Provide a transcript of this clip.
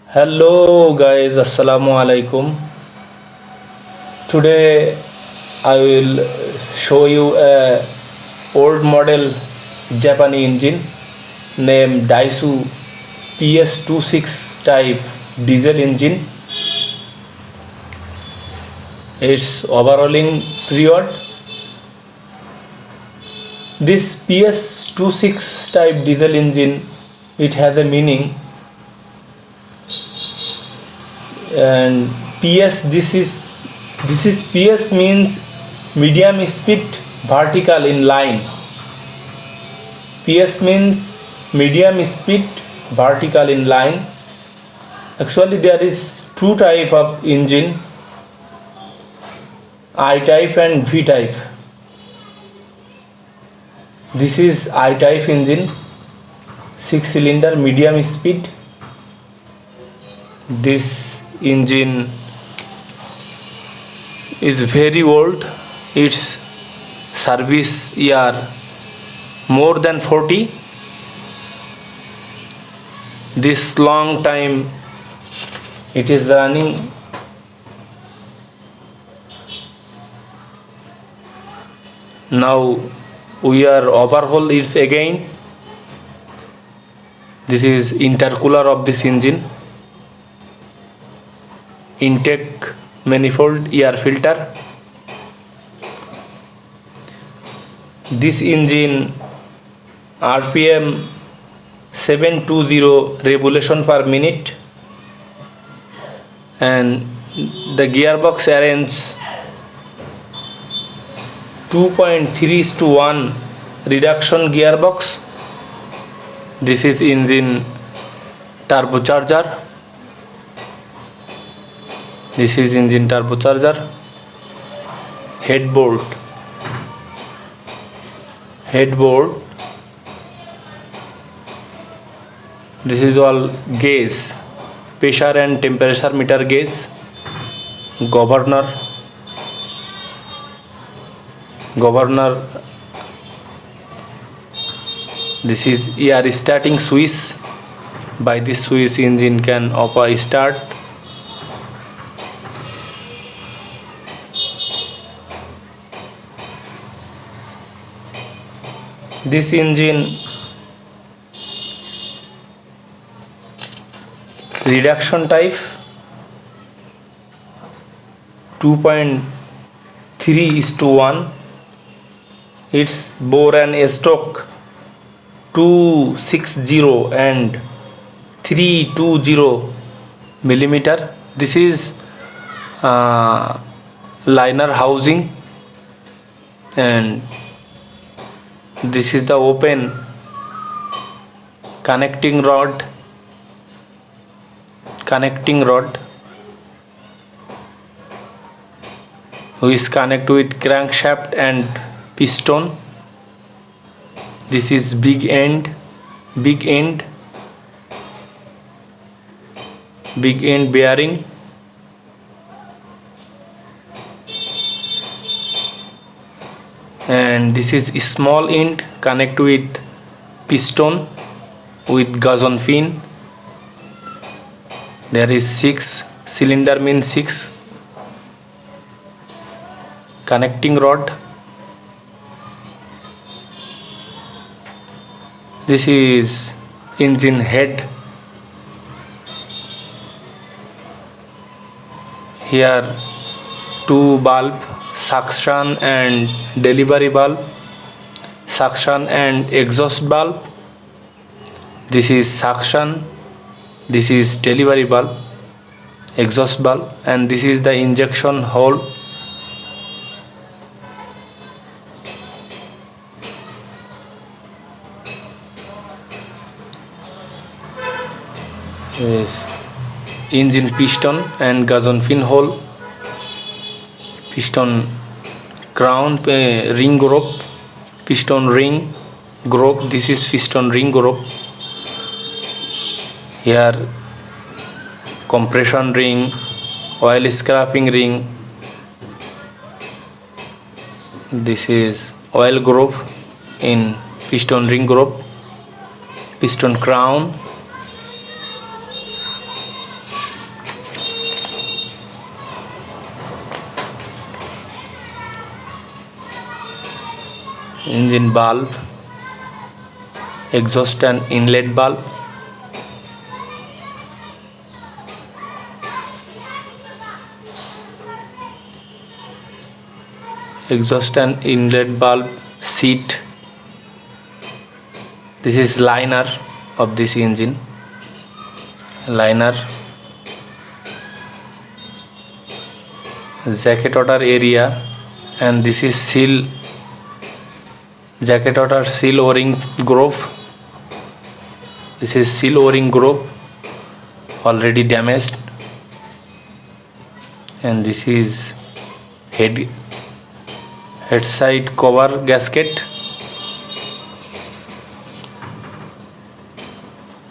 Hello guys, Assalamu alaikum. Today I will show you a old model Japanese engine named DAIHATSU PS26 type diesel engine. Its overhauling period. This PS26 type diesel engine, it has a meaning, and this is PS means medium speed vertical in line. PS means medium speed vertical in line. Actually there is two type of engine, I type and V type. This is I type engine, 6 cylinder medium speed. This engine is very old. Its service year more than 40. This long time it is running. Now we are overhaul it again. This is intercooler of this engine, intake manifold, air filter. This engine RPM 720 revolution per minute, and the gearbox arrange 2.3:1 reduction gearbox. This is engine turbocharger. This is engine turbocharger. Headboard. This is all gauge, pressure and temperature meter gauge. Governor. This is air starting switch. By this switch engine can open start. This engine reduction type 2.3:1. Its bore and stroke 260 and 320 millimeter. This is liner housing, and this is the open connecting rod, which connect with crankshaft and piston. This is big end bearing. And this is small end connect with piston with gazon fin. There is 6 cylinder, means 6 connecting rod. This is engine head. Here two bulb, suction and delivery bulb, suction and exhaust bulb. This is suction, this is delivery bulb, exhaust bulb, and this is the injection hole. Yes, engine piston and gazon fin hole, piston crown, ring groove, piston ring groove. This is piston ring groove. Here compression ring, oil scraping ring. This is oil groove in piston ring groove, piston crown, engine valve, exhaust and inlet valve, exhaust and inlet valve seat. This is liner of this engine, liner, jacket order area, and this is seal, jacket order seal o-ring groove. This is seal o-ring groove, already damaged, and this is head side cover gasket.